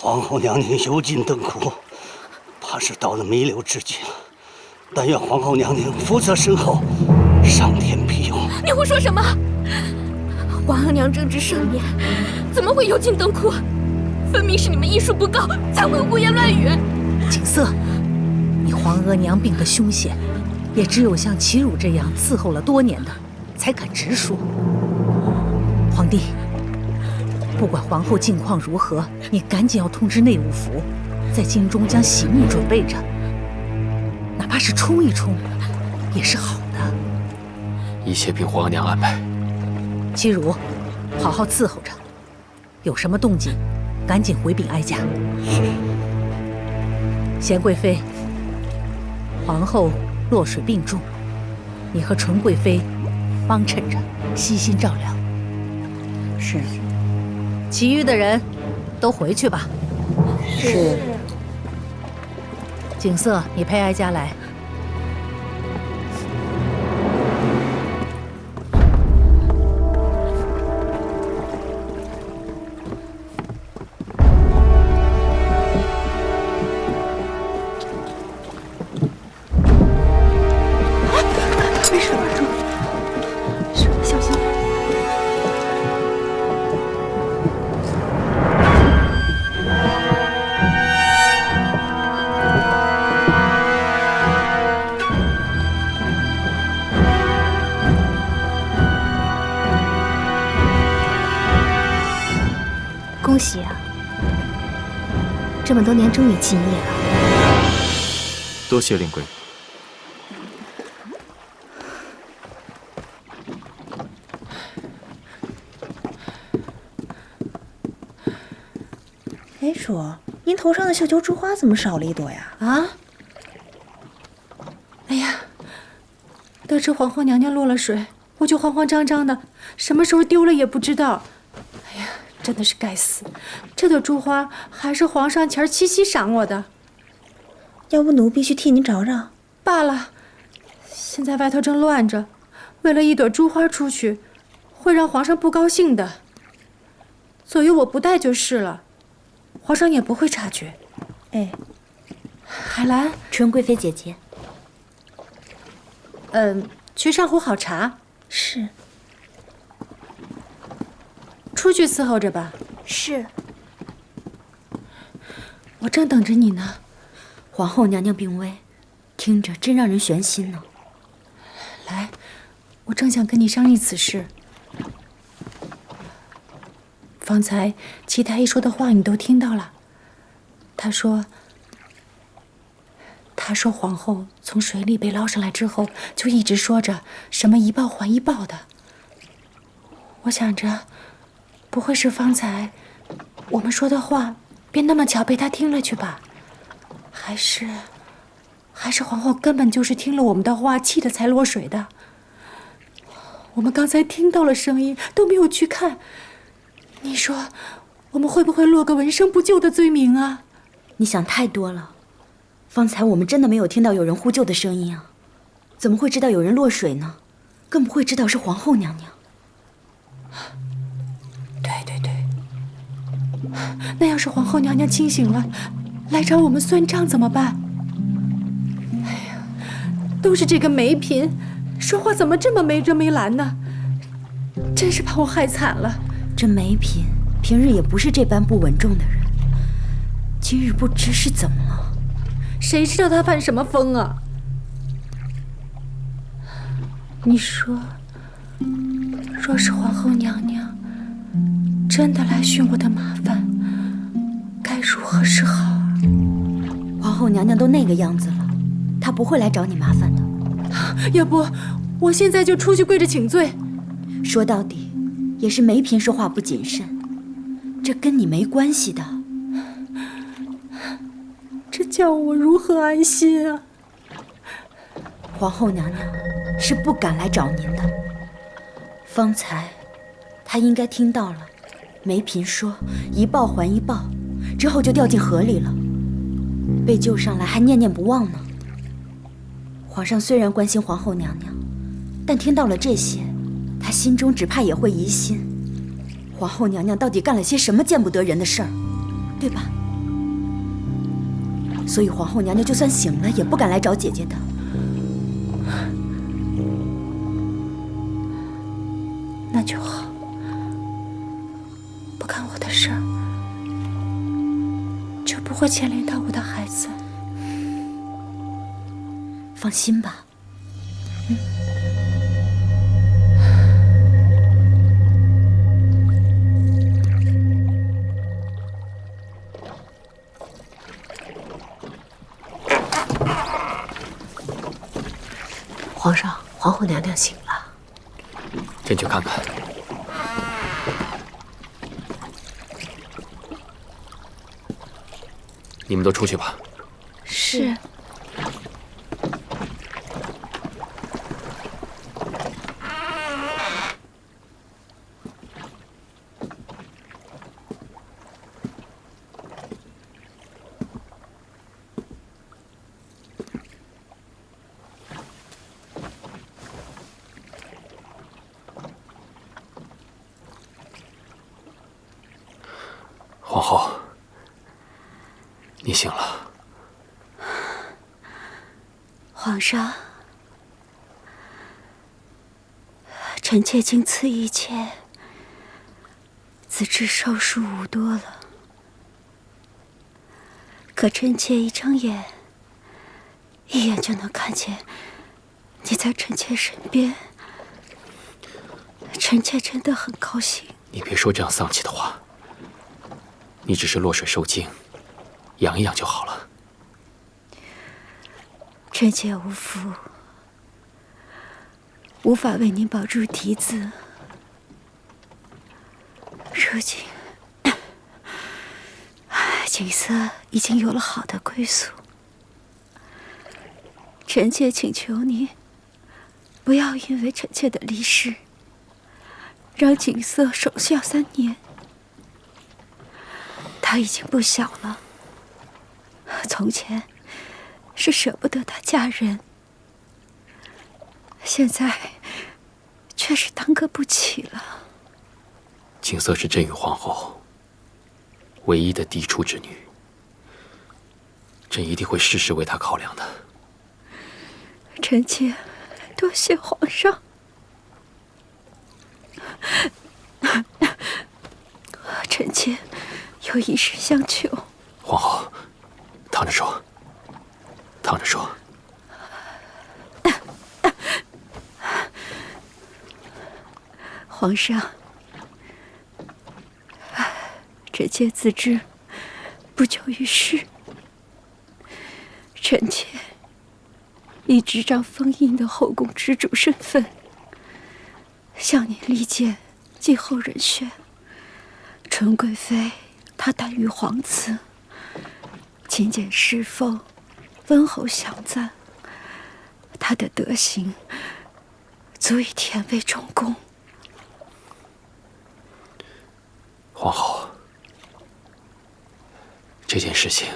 皇后娘娘油尽灯枯，怕是到了弥留之际了。但愿皇后娘娘福泽深厚，上天庇佑。你胡说什么？皇额娘正值盛年，怎么会油尽灯枯？分明是你们医术不高，才会胡言乱语。景色，你皇额娘病得凶险，也只有像齐汝这样伺候了多年的，才敢直说。皇帝，不管皇后近况如何，你赶紧要通知内务府，在京中将喜蜜准备着，哪怕是冲一冲，也是好的。一切凭皇额娘安排。齐汝，好好伺候着，有什么动静，赶紧回禀哀家。是。贤贵妃，皇后落水病重，你和纯贵妃帮衬着，悉心照料。是。其余的人都回去吧。是。景色，你陪哀家来。恭喜啊！这么多年终于起义了。多谢令贵。哎，叔，您头上的绣球珠花怎么少了一朵呀？啊！哎呀，得知皇后娘娘落了水，我就慌慌张张的，什么时候丢了也不知道。哎呀，真的是该死！这朵珠花还是皇上前七夕赏我的。要不奴婢去替您找找。罢了，现在外头正乱着，为了一朵珠花出去，会让皇上不高兴的。左右我不带就是了，皇上也不会察觉。哎，海兰，纯贵妃姐姐。去上壶好茶。是。出去伺候着吧。是。我正等着你呢。皇后娘娘病危，听着真让人悬心呢。来，我正想跟你商议此事。方才齐太医说的话你都听到了。他说皇后从水里被捞上来之后，就一直说着什么一报还一报的。我想着，不会是方才我们说的话便那么巧被他听了去吧？还是皇后根本就是听了我们的话，气的才落水的。我们刚才听到了声音，都没有去看。你说，我们会不会落个闻声不救的罪名啊？你想太多了。方才我们真的没有听到有人呼救的声音啊，怎么会知道有人落水呢？更不会知道是皇后娘娘。对，那要是皇后娘娘清醒了，来找我们算账怎么办？哎呀，都是这个梅嫔，说话怎么这么没遮没拦呢？真是把我害惨了。这梅嫔平日也不是这般不稳重的人，今日不知是怎么了。谁知道她犯什么疯啊？你说，若是皇后娘娘真的来寻我的麻烦，该如何是好啊？皇后娘娘都那个样子了，她不会来找你麻烦的。要不，我现在就出去跪着请罪。说到底，也是梅嫔说话不谨慎，这跟你没关系的。这叫我如何安心啊？皇后娘娘是不敢来找您的。方才，她应该听到了梅嫔说一报还一报，之后就掉进河里了，被救上来还念念不忘呢。皇上虽然关心皇后娘娘，但听到了这些，他心中只怕也会疑心，皇后娘娘到底干了些什么见不得人的事儿，对吧？所以皇后娘娘就算醒了，也不敢来找姐姐的。那就好，不干我的事儿，就不会牵连到我的孩子。放心吧。皇上，皇后娘娘醒了。朕去看看。你们都出去吧。是。皇后，你醒了。皇上，臣妾经此一切，子侄寿数无多了。可臣妾一睁眼，一眼就能看见你在臣妾身边，臣妾真的很高兴。你别说这样丧气的话。你只是落水受惊，养一养就好了。臣妾无福，无法为您保住嫡子。如今，景色已经有了好的归宿，臣妾请求您，不要因为臣妾的离世，让景色守孝3年。他已经不小了，从前是舍不得她嫁人，现在却是当个不起了。景色是朕与皇后唯一的嫡出之女，朕一定会事事为她考量的。臣妾多谢皇上。臣妾有一事相求。皇后，躺着说，躺着说。皇上，臣妾自知不久于世，臣妾以执掌封印的后宫之主身份，向您力荐继后人选。纯贵妃她诞育皇子，勤俭侍奉，温厚祥赞，她的德行足以填为中宫。皇后，这件事情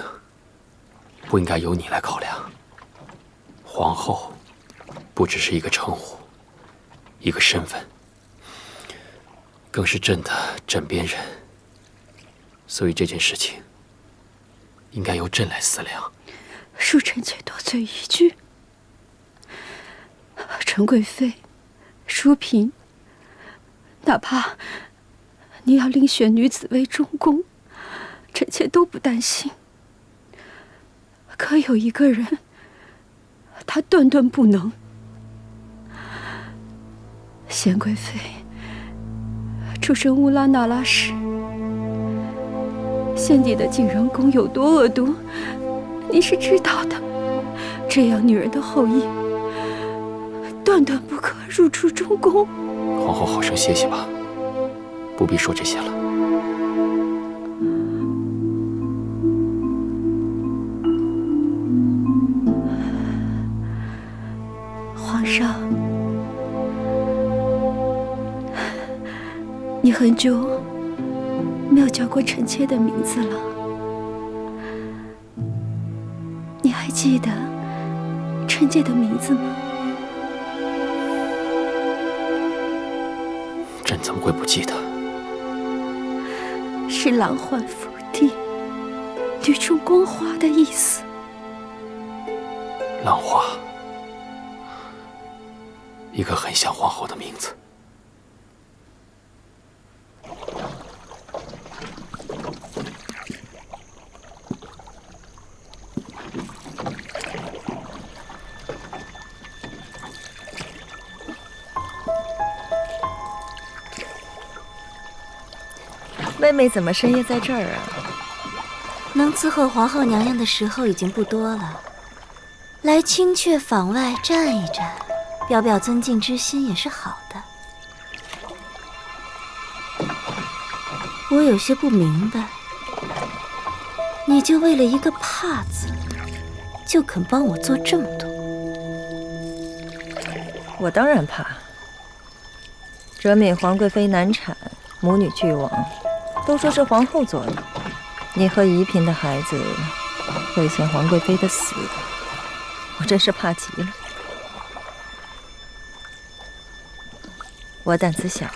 不应该由你来考量。皇后不只是一个称呼，一个身份，更是朕的枕边人。所以这件事情应该由朕来思量。恕臣妾多嘴一句。纯贵妃、淑嫔，哪怕你要另选女子为中宫，臣妾都不担心。可有一个人，她断断不能。贤贵妃出身乌拉那拉氏，先帝的景仁宫有多恶毒，你是知道的。这样女人的后裔，断断不可入出中宫。皇后好生歇歇吧，不必说这些了。皇上，你很久没有叫过臣妾的名字了，你还记得臣妾的名字吗？朕怎么会不记得？是郎宦福地，女中光华的意思。浪花，一个很像皇后的名字。妹妹怎么深夜在这儿啊？能伺候皇后娘娘的时候已经不多了，来清阙坊外站一站，表表尊敬之心也是好的。我有些不明白，你就为了一个怕字，就肯帮我做这么多？我当然怕。哲敏皇贵妃难产，母女俱亡，都说是皇后做的。你和宜嫔的孩子会嫌皇贵妃的死，我真是怕极了。我胆子小，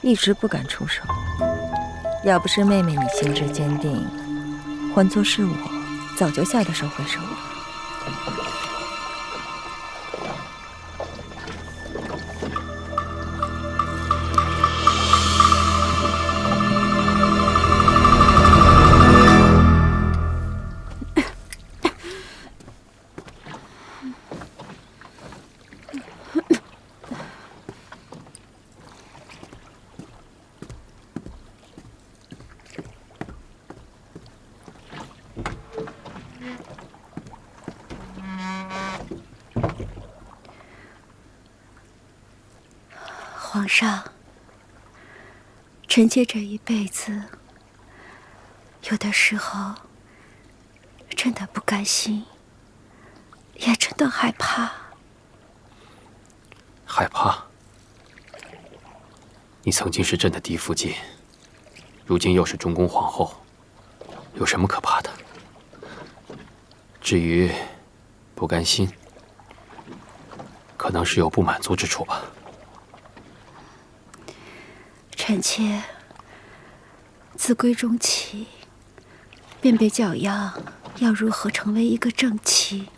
一直不敢出手。要不是妹妹你心智坚定，换作是我，早就吓得手挥手了。皇上，臣妾这一辈子，有的时候真的不甘心，也真的害怕。害怕？你曾经是朕的嫡福晋，如今又是中宫皇后，有什么可怕的？至于不甘心，可能是有不满足之处吧。臣妾自闺中起，便被教养要如何成为一个正妻，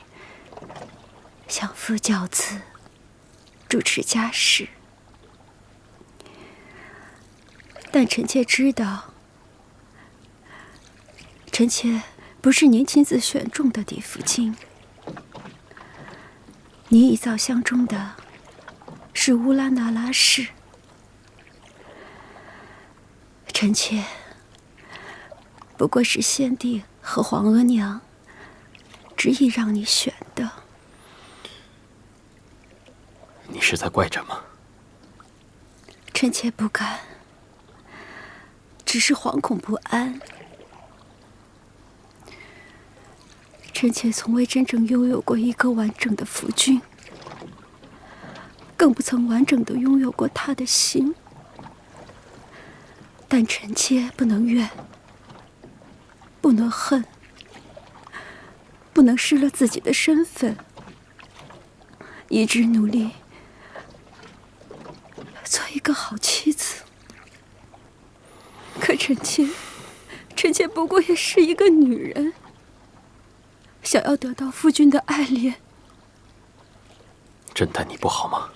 相夫教子，主持家事。但臣妾知道，臣妾不是您亲自选中的嫡福晋，您一早相中的是乌拉那拉氏。臣妾不过是先帝和皇额娘执意让你选的。你是在怪朕吗？臣妾不敢，只是惶恐不安。臣妾从未真正拥有过一个完整的夫君，更不曾完整的拥有过他的心。但臣妾不能怨，不能恨，不能失了自己的身份，一直努力做一个好妻子。可臣妾不过也是一个女人，想要得到夫君的爱恋。朕待你不好吗？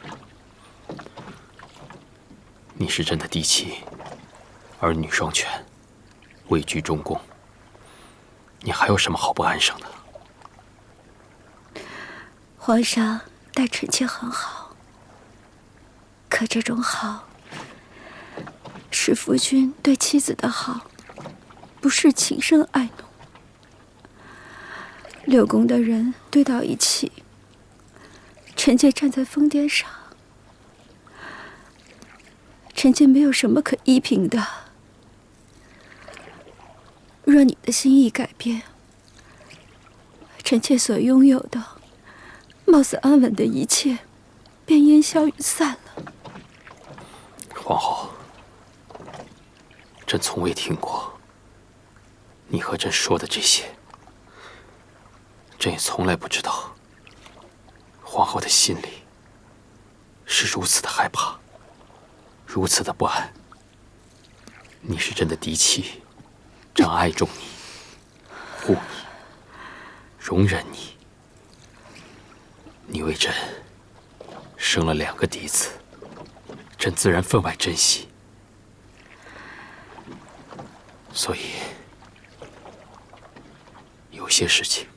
你是朕的嫡妻，儿女双全，位居中宫，你还有什么好不安生的？皇上待臣妾很好，可这种好是夫君对妻子的好，不是情深爱浓。六宫的人堆到一起，臣妾站在疯癫上，臣妾没有什么可依凭的。若你的心意改变，臣妾所拥有的貌似安稳的一切便烟消云散了。皇后，朕从未听过你和朕说的这些，朕也从来不知道皇后的心里是如此的害怕，如此的不安。你是朕的嫡妻，朕爱重你，护你，容忍你，你为朕生了2个嫡子，朕自然分外珍惜。所以，有些事情，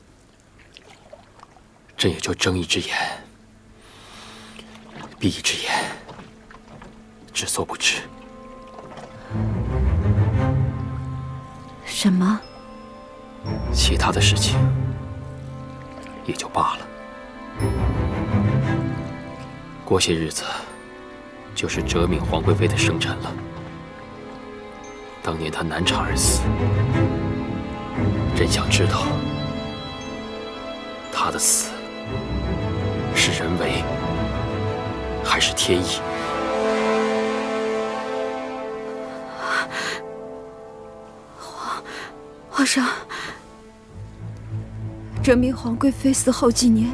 朕也就睁一只眼闭一只眼，只做不知。什么？其他的事情也就罢了。过些日子就是哲敏皇贵妃的生辰了。当年她难产而死，朕想知道她的死是人为还是天意。皇上，哲敏皇贵妃死后几年，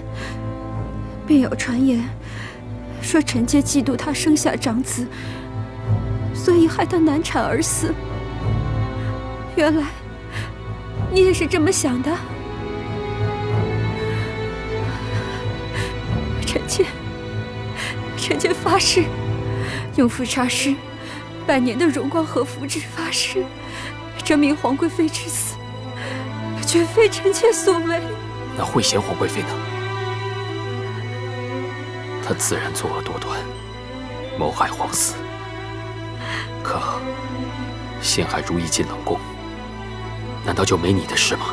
便有传言说臣妾嫉妒她生下长子，所以害她难产而死。原来你也是这么想的。臣妾发誓，用富察氏100年的荣光和福祉发誓，哲敏皇贵妃之死绝非臣妾所为。那惠贤皇贵妃呢？她自然作恶多端，谋害皇嗣。可陷害如懿进冷宫，难道就没你的事吗？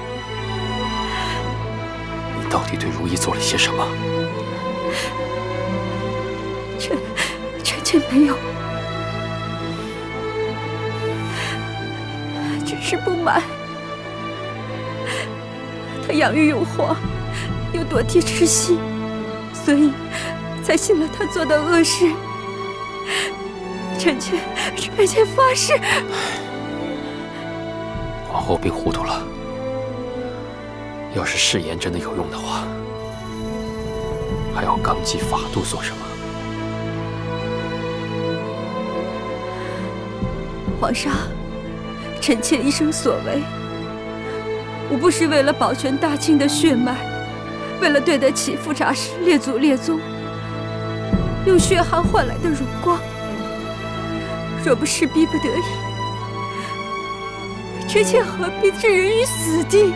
你到底对如懿做了些什么？臣妾没有，只是不满。她养育有皇，又躲替痴心，所以才信了她做的恶事。臣妾发誓。皇后病糊涂了。要是誓言真的有用的话，还要纲纪法度做什么？皇上，臣妾一生所为，无不是为了保全大清的血脉，为了对得起富察氏列祖列宗，用血汗换来的荣光。若不是逼不得已，臣妾何必置人于死地？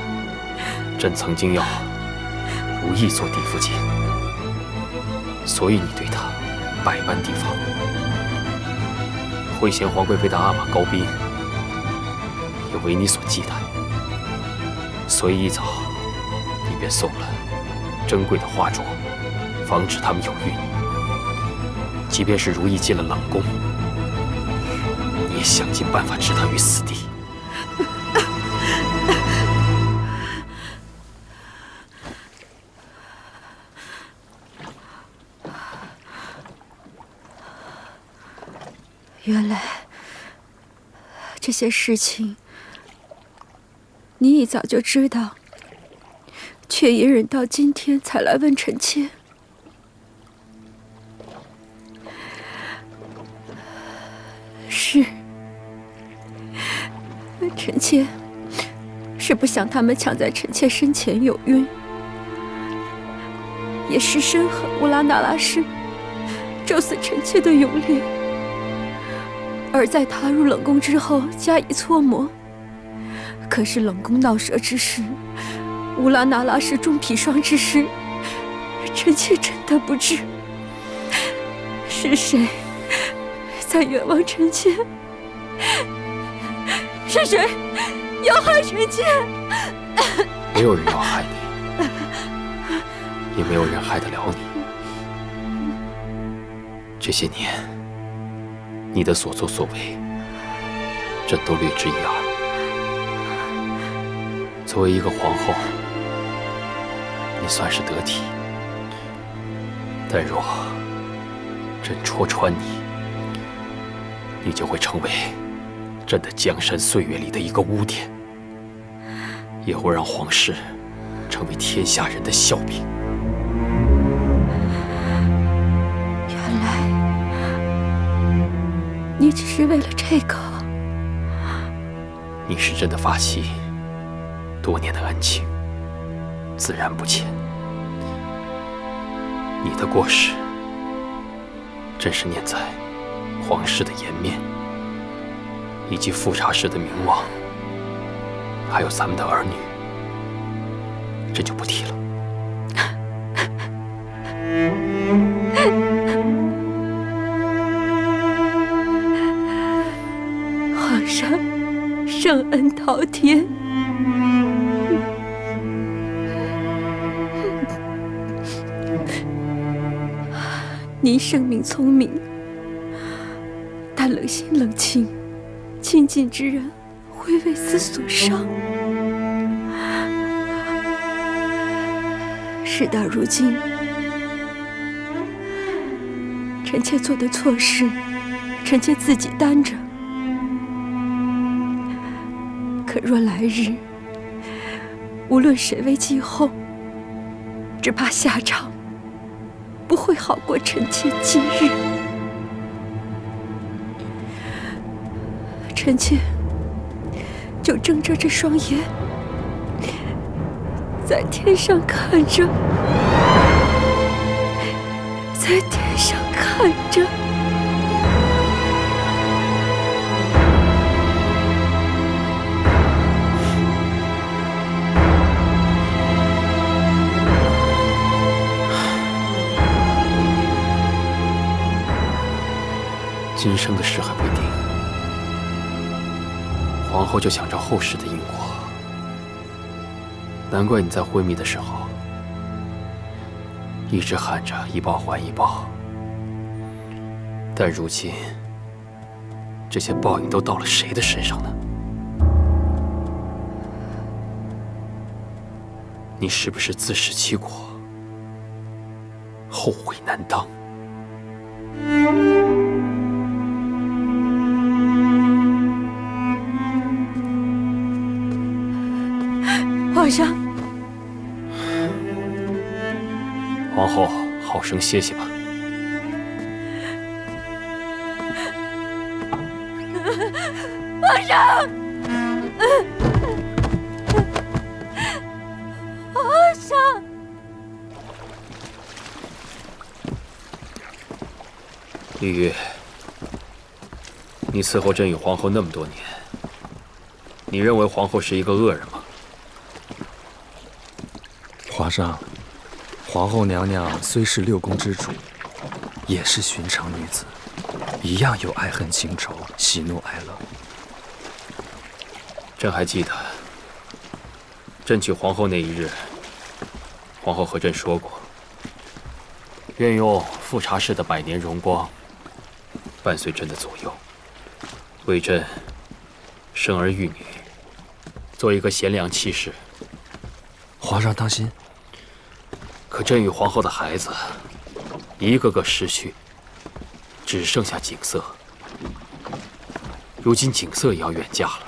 朕曾经要如懿做嫡福晋，所以你对她百般提防。惠贤皇贵妃的阿玛高斌也为你所忌惮，所以一早你便送了珍贵的花镯，防止他们有孕。即便是如懿进了冷宫，你也想尽办法置她于死地。原来这些事情你一早就知道，却隐忍到今天才来问臣妾。是，臣妾是不想他们抢在臣妾身前有孕，也是深恨乌拉那拉氏咒死臣妾的勇烈。而在踏入冷宫之后加以搓磨，可是冷宫闹蛇之时，乌拉那拉氏中砒霜之时，臣妾真的不知是谁在冤枉臣妾，是谁要害臣妾？没有人要害你，也没有人害得了你。这些年你的所作所为，朕都略知一二。作为一个皇后，你算是得体，但若朕戳穿你，你就会成为朕的江山岁月里的一个污点，也会让皇室成为天下人的笑柄。你只是为了这个？你是朕的发妻，多年的恩情自然不浅。你的过失，真是念在皇室的颜面，以及富察氏的名望，还有咱们的儿女，这就不提了。皇上圣恩滔天，您圣明聪明，但冷心冷情，亲近之人会为此所伤。事到如今，臣妾做的错事，臣妾自己担着。可若来日，无论谁为继后，只怕下场不会好过臣妾今日。臣妾就睁着这双眼，在天上看着，在天上看着。今生的事还未定，皇后就想着后世的因果，难怪你在昏迷的时候一直喊着一报还一报，但如今这些报应都到了谁的身上呢？你是不是自食其果，后悔难当？皇上，皇后，好生歇息吧。皇上，皇上，李煜，你伺候朕与皇后那么多年，你认为皇后是一个恶人吗？皇上，皇后娘娘虽是六宫之主，也是寻常女子，一样有爱恨情仇、喜怒哀乐。朕还记得，朕娶皇后那一日，皇后和朕说过，愿用富察氏的100年荣光，伴随朕的左右，为朕生儿育女，做一个贤良妻室。皇上当心。可朕与皇后的孩子，一个个逝去，只剩下景色。如今景色也要远嫁了，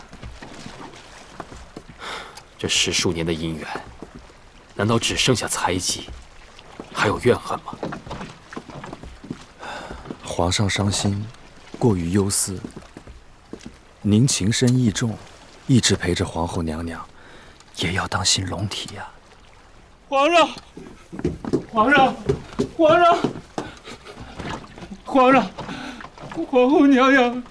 这10数年的姻缘，难道只剩下猜忌，还有怨恨吗？皇上伤心，过于忧思。您情深义重，一直陪着皇后娘娘，也要当心龙体呀。皇上，皇上，皇上，皇上，皇后娘娘。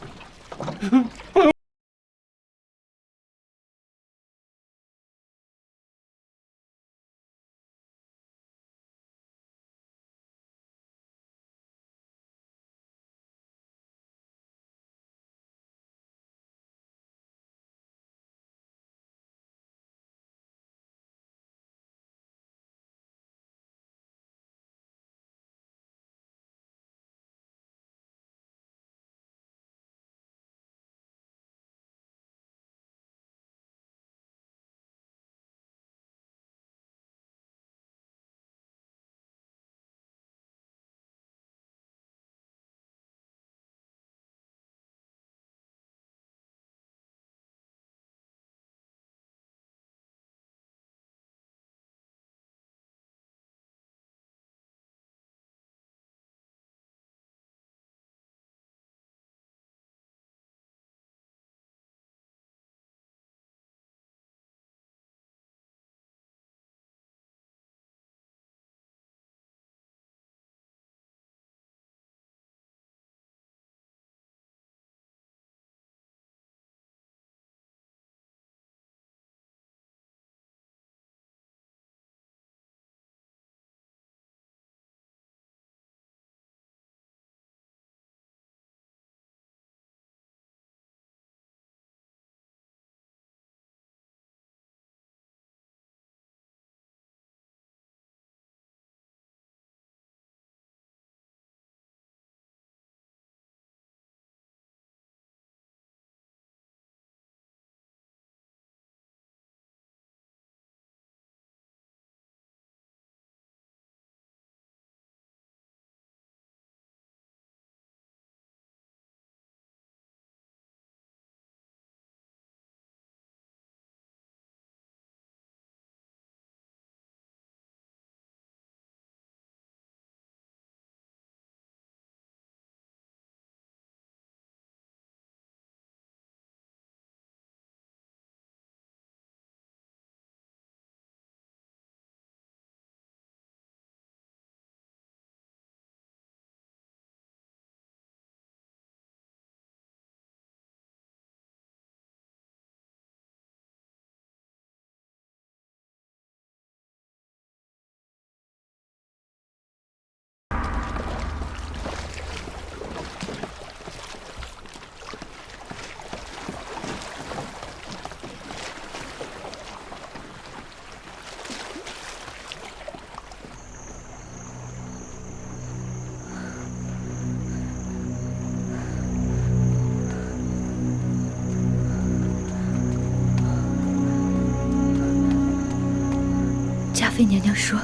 妃娘娘说，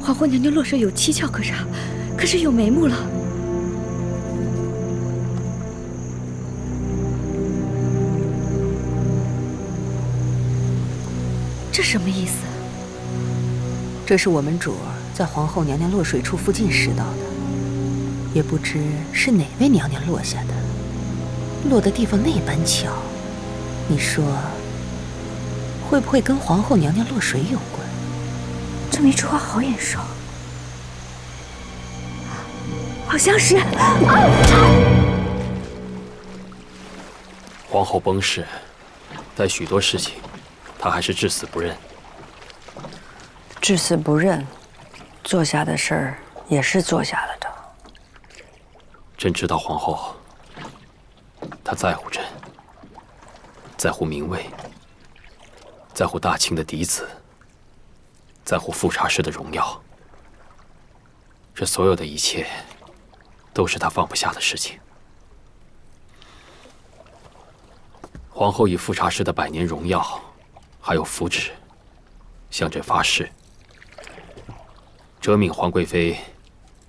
皇后娘娘落水有蹊跷可查，可是有眉目了。这什么意思？这是我们主儿在皇后娘娘落水处附近拾到的，也不知是哪位娘娘落下的，落的地方那般巧，你说会不会跟皇后娘娘落水有关？这么一说话好眼熟，好像是。皇后崩逝，但许多事情，她还是至死不认。至死不认，做下的事儿也是做下了的。朕知道皇后，她在乎朕，在乎明位，在乎大清的嫡子，在乎富察氏的荣耀。这所有的一切，都是她放不下的事情。皇后以富察氏的100年荣耀，还有福祉，向朕发誓，折命皇贵妃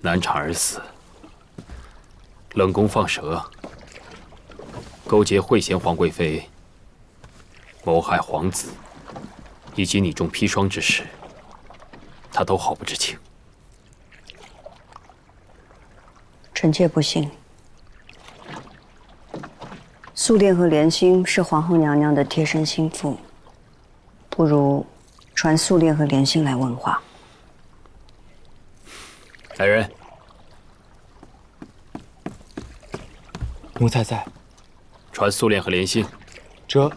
难产而死，冷宫放蛇，勾结惠贤皇贵妃，谋害皇子，以及你中砒霜之事，她都毫不知情。臣妾不信。素殿和莲心是皇后娘娘的贴身心腹，不如传素殿和莲心来问话。来人，奴才在。传素殿和莲心。这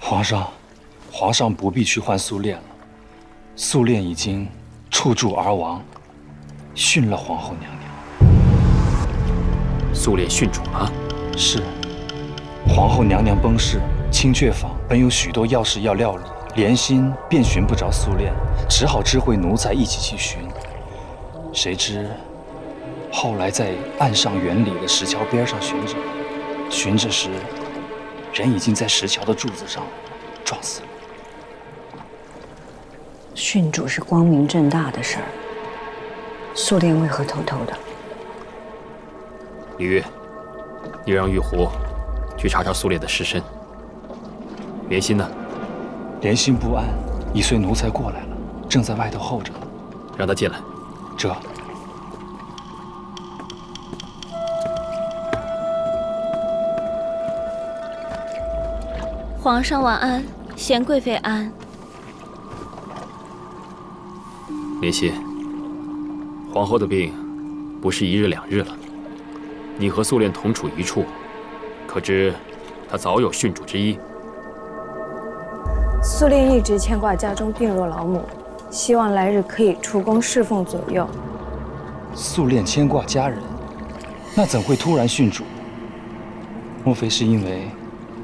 皇上不必去唤素殿了。素殿已经触柱而亡，殉了皇后娘娘。素殿殉主了？是。皇后娘娘崩逝，清阙坊本有许多要事要料理，莲心便寻不着素殿，只好知会奴才一起去寻。谁知后来在岸上园里的石桥边上寻着时，人已经在石桥的柱子上撞死了。殉主是光明正大的事儿，素殿为何偷偷的？李煜，你让玉壶去查查素殿的尸身。莲心呢？莲心不安，已随奴才过来了，正在外头候着。让他进来。这。皇上晚安，贤贵妃安。莲心，皇后的病不是1日2日了。你和素殿同处一处，可知她早有殉主之意？素殿一直牵挂家中病弱老母，希望来日可以出宫侍奉左右。素殿牵挂家人，那怎会突然殉主？莫非是因为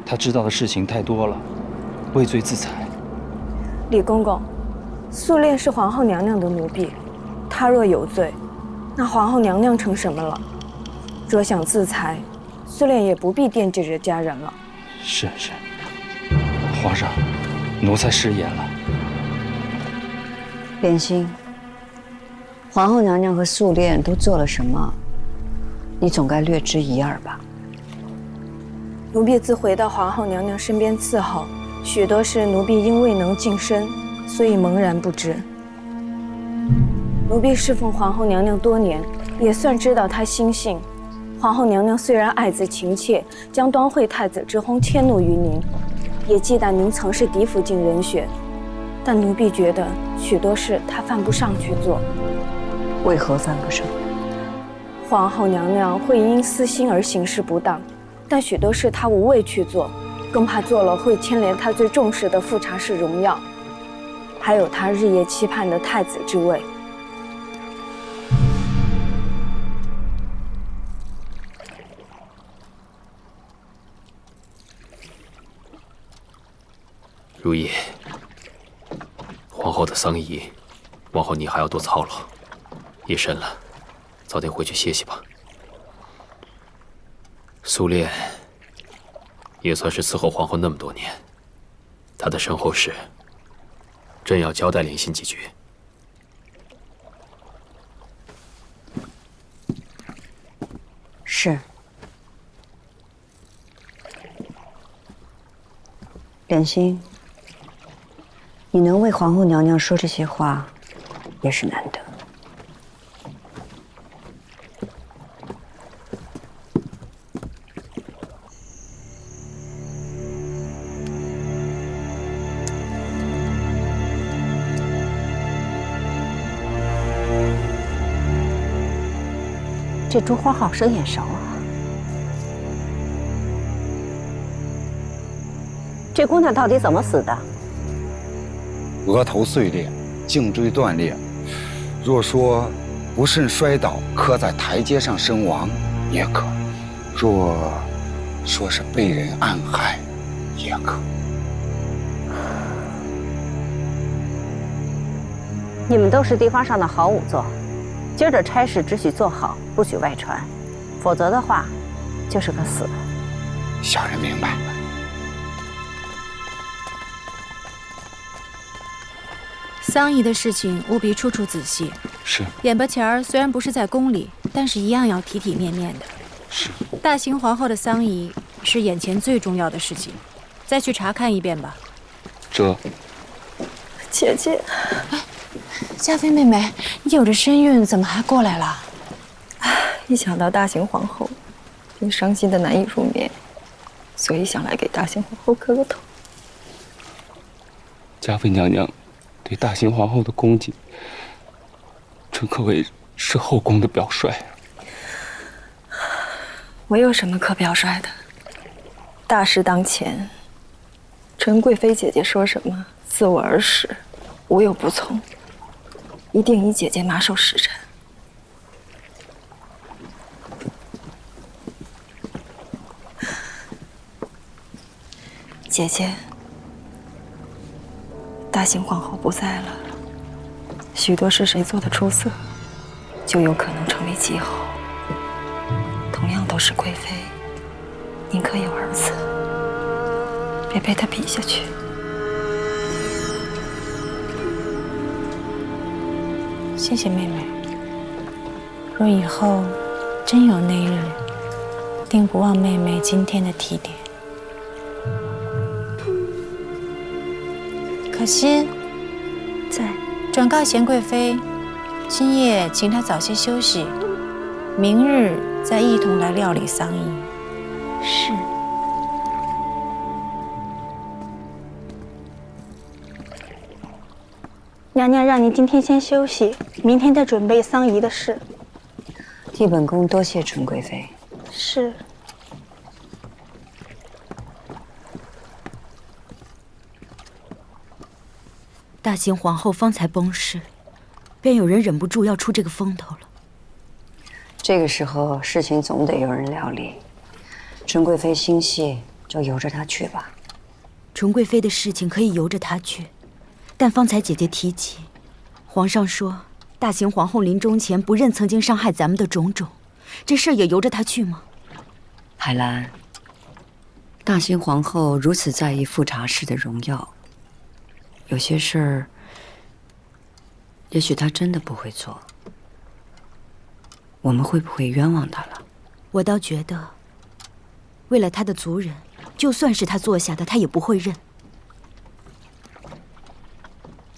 他知道的事情太多了，畏罪自裁？李公公，素殿是皇后娘娘的奴婢，她若有罪，那皇后娘娘成什么了？若想自裁，素殿也不必惦记着家人了。是，皇上，奴才失言了。莲心，皇后娘娘和素殿都做了什么？你总该略知一二吧？奴婢自回到皇后娘娘身边伺候，许多事奴婢因未能近身，所以茫然不知。奴婢侍奉皇后娘娘多年，也算知道她心性。皇后娘娘虽然爱子情切，将端惠太子之薨迁怒于您，也忌惮您曾是嫡府进人选，但奴婢觉得许多事她犯不上去做。为何犯不上？皇后娘娘会因私心而行事不当，但许多事她无谓去做，更怕做了会牵连她最重视的富察氏荣耀，还有她日夜期盼的太子之位。如意，皇后的丧仪，往后你还要多操劳。夜深了，早点回去歇息吧。素殿也算是伺候皇后那么多年，他的身后事，朕要交代莲心几句。是。莲心，你能为皇后娘娘说这些话，也是难得。这珠花好生眼熟啊！这姑娘到底怎么死的？额头碎裂，颈椎断裂。若说不慎摔倒，磕在台阶上身亡，也可；若说是被人暗害，也可。你们都是地方上的好仵作，今儿这差事只许做好，不许外传，否则的话，就是个死。小人明白。丧仪的事情务必处处仔细。是。眼巴前儿虽然不是在宫里，但是一样要体体面面的。是。大秦皇后的丧仪是眼前最重要的事情，再去查看一遍吧。这。姐姐，嘉妃妹妹，你有着身孕，怎么还过来了？一想到大秦皇后，就伤心的难以入眠，所以想来给大秦皇后磕个头。嘉妃娘娘对大秦皇后的恭敬，臣可谓是后宫的表率。我有什么可表率的？大事当前，陈贵妃姐姐说什么，自我而始，无有不从，一定以姐姐马首是瞻。姐姐，大秦皇后不在了，许多事谁做得出色，就有可能成为继后。同样都是贵妃，宁可有儿子，别被他比下去。谢谢妹妹。若以后真有那日，定不忘妹妹今天的提点。可惜，在转告贤贵妃，今夜请她早些休息，明日再一同来料理丧仪。是。娘娘让您今天先休息，明天再准备丧仪的事。替本宫多谢纯贵妃。是。大秦皇后方才崩逝，便有人忍不住要出这个风头了。这个时候事情总得有人料理，纯贵妃心细，就由着她去吧。纯贵妃的事情可以由着她去，但方才姐姐提起，皇上说大秦皇后临终前不认曾经伤害咱们的种种，这事儿也由着她去吗？海兰，大秦皇后如此在意富察氏的荣耀，有些事儿，也许她真的不会做。我们会不会冤枉她了？我倒觉得，为了她的族人，就算是她做下的，她也不会认。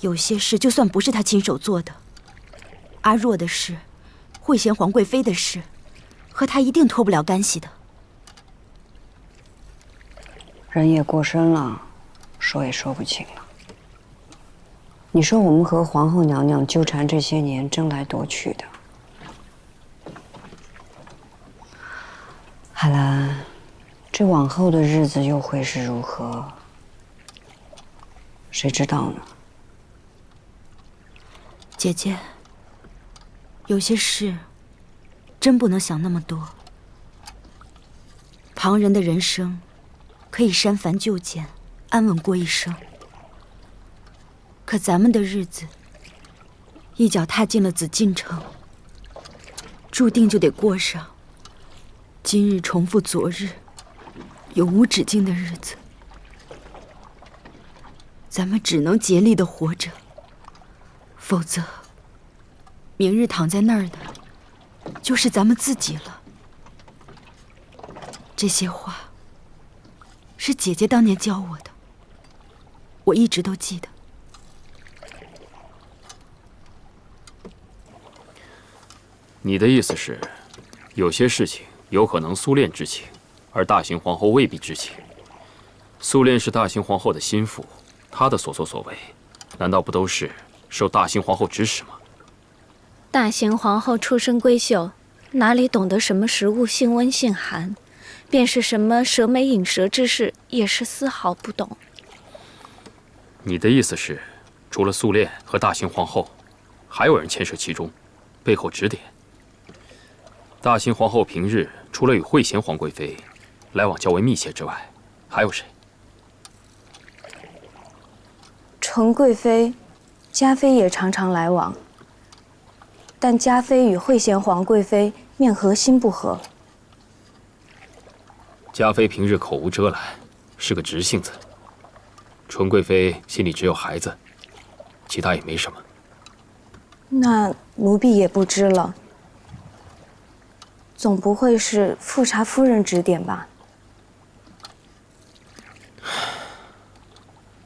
有些事就算不是她亲手做的，阿若的事，惠贤皇贵妃的事，和她一定脱不了干系的。人也过身了，说也说不清了。你说我们和皇后娘娘纠缠这些年，争来夺去的。海兰，这往后的日子又会是如何？谁知道呢？姐姐，有些事真不能想那么多。旁人的人生可以删繁就简，安稳过一生，可咱们的日子一脚踏进了紫禁城，注定就得过上今日重复昨日，永无止境的日子。咱们只能竭力的活着，否则，明日躺在那儿的，就是咱们自己了。这些话，是姐姐当年教我的，我一直都记得。你的意思是，有些事情有可能苏炼知情，而大行皇后未必知情。苏炼是大行皇后的心腹，她的所作所为，难道不都是受大行皇后指使吗？大行皇后出身闺秀，哪里懂得什么食物性温性寒，便是什么蛇眉饮蛇之事，也是丝毫不懂。你的意思是，除了苏炼和大行皇后，还有人牵涉其中，背后指点。大行皇后平日除了与惠贤皇贵妃来往较为密切之外，还有谁？纯贵妃、嘉妃也常常来往，但嘉妃与惠贤皇贵妃面和心不和。嘉妃平日口无遮拦，是个直性子。纯贵妃心里只有孩子，其他也没什么。那奴婢也不知了。总不会是富察夫人指点吧？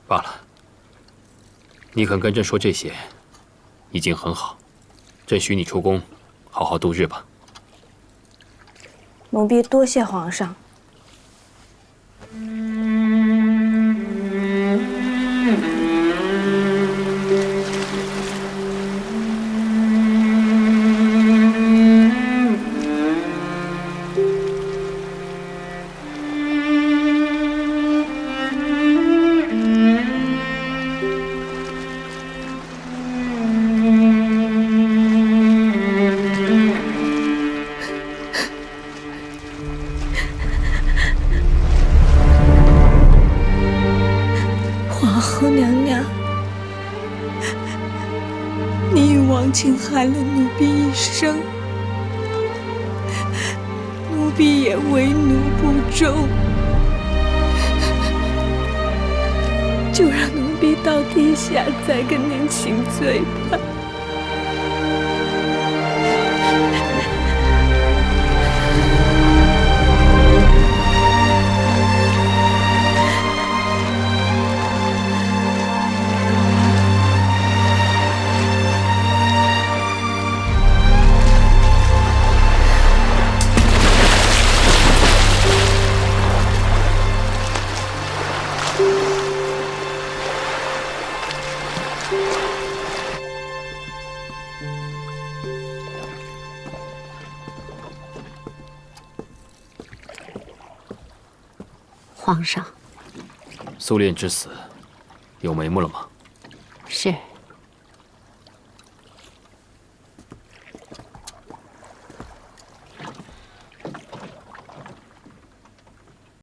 罢了，你肯跟朕说这些，已经很好。朕许你出宫，好好度日吧。奴婢多谢皇上。情害了奴婢一生，奴婢也为奴不忠，就让奴婢到地下再跟您请罪吧。皇上，苏炼之死有眉目了吗？